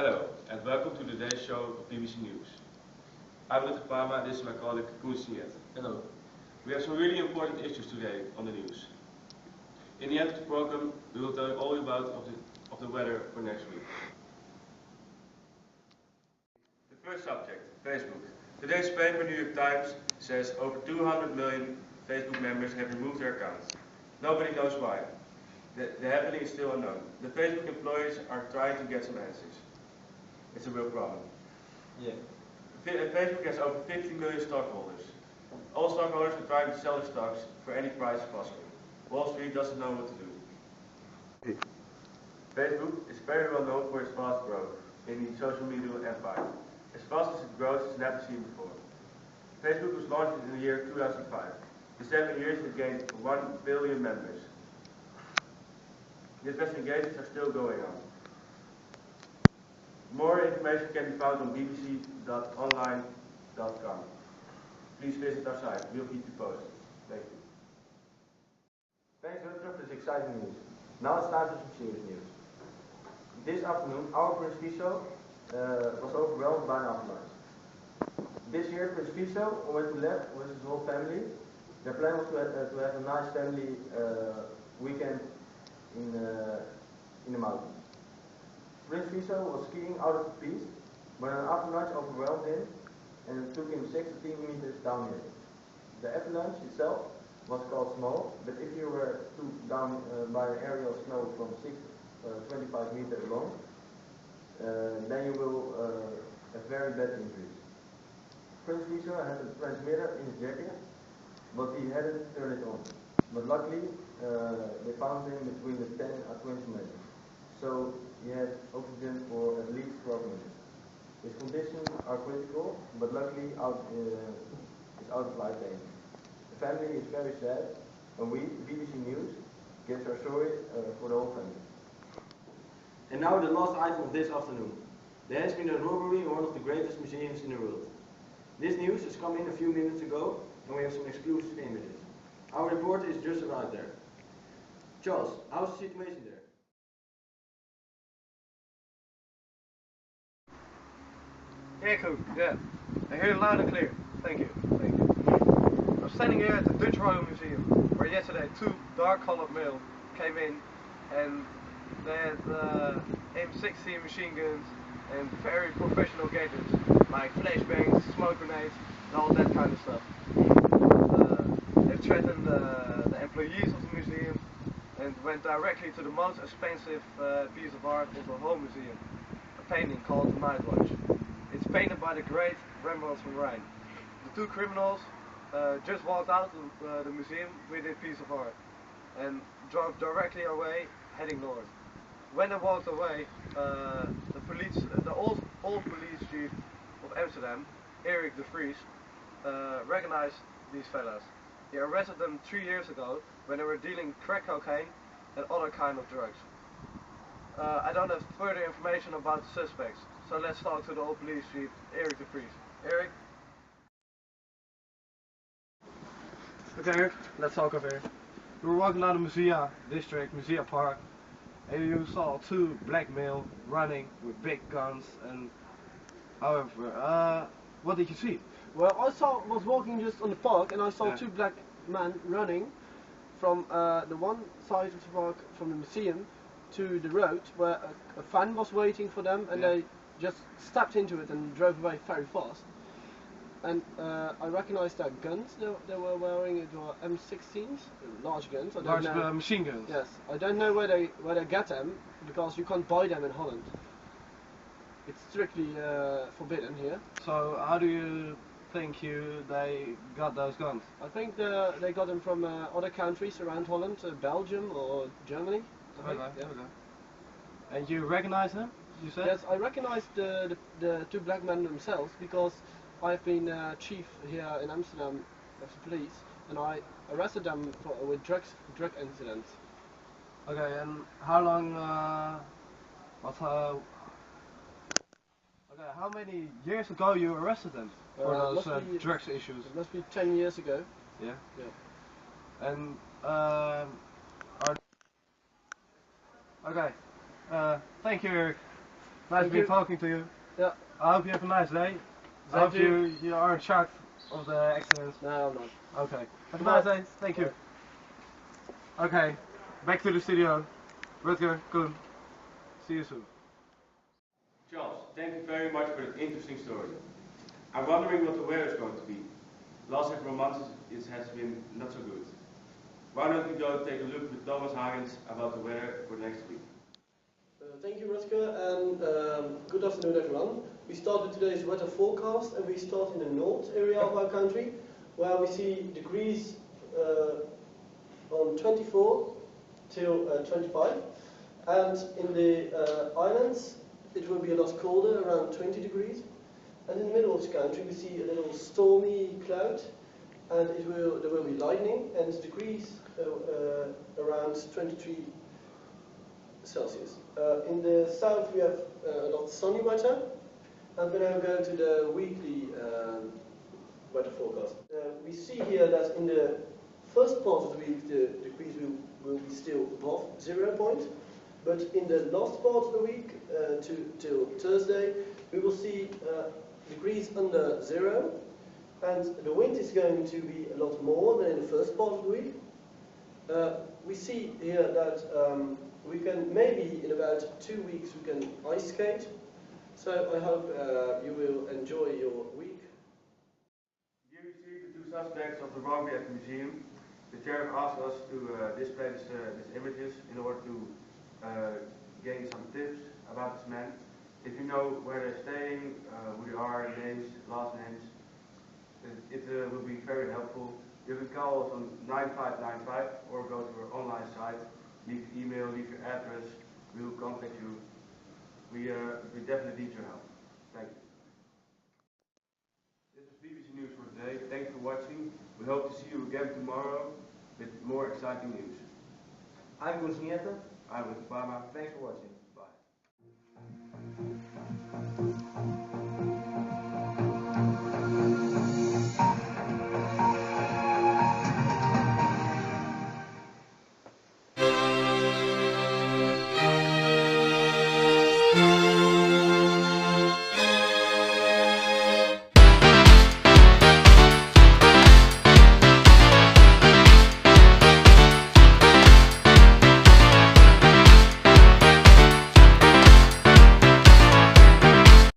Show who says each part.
Speaker 1: Hello, and welcome to today's show of BBC News. I'm Rutger, this is my colleague Koen.m4v.
Speaker 2: Hello.
Speaker 1: We have some really important issues today on the news. In the end of the program, we will tell you all about of the weather for next week. The first subject, Facebook. Today's paper, New York Times, says over 200 million Facebook members have removed their accounts. Nobody knows why. The happening is still unknown. The Facebook employees are trying to get some answers. It's a real problem.
Speaker 2: Yeah.
Speaker 1: Facebook has over 50 million stockholders. All stockholders are trying to sell their stocks for any price possible. Wall Street doesn't know what to do. Facebook is very well known for its fast growth in the social media empire. As fast as it grows, it's never seen before. Facebook was launched in the year 2005. In 7 years, it gained 1 billion members. The investigations are still going on. More information can be found on bbc.online.com. Please visit our site. We'll keep you posted. Thank you.
Speaker 3: Thanks, Rutger, for this exciting news. Now it's time for some serious news. This afternoon, our Prince Fiso was overwhelmed by an avalanche. This year, Prince Fiso went to left with his whole family. Their plan was to have a nice family weekend in the mountains. Prince Fiso was skiing out of the piste when an avalanche overwhelmed him and took him 16 meters downhill. The avalanche itself was called small, but if you were took down by an area of snow from 25 meters long, then you will have very bad injuries. Prince Fiso had a transmitter in his jacket, but he hadn't turned it on. But luckily, they found him between the 10 and 20 minutes. So he had oxygen for at least 12 minutes. His conditions are critical, but luckily is out of life danger. The family is very sad, and we, BBC News, gets our story for the whole family.
Speaker 2: And now the last item of this afternoon. There has been a robbery in one of the greatest museums in the world. This news has come in a few minutes ago, and we have some exclusive images. Our reporter is just arrived there. Charles, how's the situation there?
Speaker 4: Yeah, Koen, yeah. I hear it loud and clear. Thank you, thank you. I'm standing here at the Dutch Royal Museum, where yesterday 2 dark-colored males came in and they had M16 machine guns and very professional gadgets, like flashbangs, smoke grenades, and all that kind of stuff. They threatened the employees of the museum and went directly to the most expensive piece of art in the whole museum, a painting called The Night Watch. It's painted by the great Rembrandt van Rijn. The 2 criminals just walked out of the museum with a piece of art and drove directly away, heading north. When they walked away, the old police chief of Amsterdam, Erik de Vries, recognized these fellas. He arrested them 3 years ago when they were dealing crack cocaine and other kind of drugs. I don't have further information about the suspects, so let's talk to the old police chief, Erik de Vries. Erik? Okay, Erik, let's talk over here. We were walking down the Museum District, Museum Park, and you saw 2 black males running with big guns and however, what did you see?
Speaker 5: Well, I was walking just on the park and I saw 2 black men running from the one side of the park, from the museum, to the road where a van was waiting for them, and they just stepped into it and drove away very fast. And I recognized their guns they were wearing. It were M16s, large guns. I don't know.
Speaker 4: Machine guns.
Speaker 5: Yes, I don't know where they get them, because you can't buy them in Holland. It's strictly forbidden here.
Speaker 4: So how do you think they got those guns?
Speaker 5: I think they got them from other countries around Holland, Belgium or Germany.
Speaker 4: Okay. And you recognize them, you said?
Speaker 5: Yes, I recognize the 2 black men themselves, because I've been chief here in Amsterdam of the police, and I arrested them with drug incidents.
Speaker 4: Okay, and how long, okay, how many years ago you arrested them for those drugs issues?
Speaker 5: It must be 10 years ago.
Speaker 4: Yeah?
Speaker 5: Yeah.
Speaker 4: And, okay, thank you, Eric. Nice
Speaker 5: Thank
Speaker 4: being
Speaker 5: you.
Speaker 4: talking to you.
Speaker 5: Yeah.
Speaker 4: I hope you have a nice day. I hope you aren't shocked of the accident.
Speaker 5: No, I'm not.
Speaker 4: Okay. Have a
Speaker 5: Bye.
Speaker 4: nice day. Thank you. Okay. Back to the studio. Rutger, Koen. See you soon.
Speaker 1: Charles, thank you very much for that interesting story. I'm wondering what the weather is going to be. Last several months it has been not so good. Why don't we go take a look with Thomas Hagens about the weather for next week?
Speaker 5: Thank you, Rutger, and good afternoon, everyone. We start with today's weather forecast, and we start in the north area of our country, where we see degrees on 24 till 25, and in the islands it will be a lot colder, around 20 degrees, and in the middle of the country we see a little stormy cloud, and there will be lightning, and degrees around 23 Celsius. In the south we have a lot of sunny weather, and when I go to the weekly weather forecast, we see here that in the first part of the week the degrees will be still above 0 point, but in the last part of the week till Thursday we will see degrees under 0, and the wind is going to be a lot more than in the first part of the week. We see here that we can maybe in about 2 weeks we can ice skate. So I hope you will enjoy your week.
Speaker 1: You received the two suspects of the robbery at the museum. The sheriff asked us to display these images in order to gain some tips about this man. If you know where they're staying, who they are, names, last names, it will be very helpful. You can call us on 9595 or go to our online site, leave your email, leave your address, we will contact you. We definitely need your help. Thank you. This was BBC News for today. Thanks for watching. We hope to see you again tomorrow with more exciting news.
Speaker 3: I'm Koen.m4v.
Speaker 1: I'm with Obama.
Speaker 3: Thanks for watching.
Speaker 1: Bye.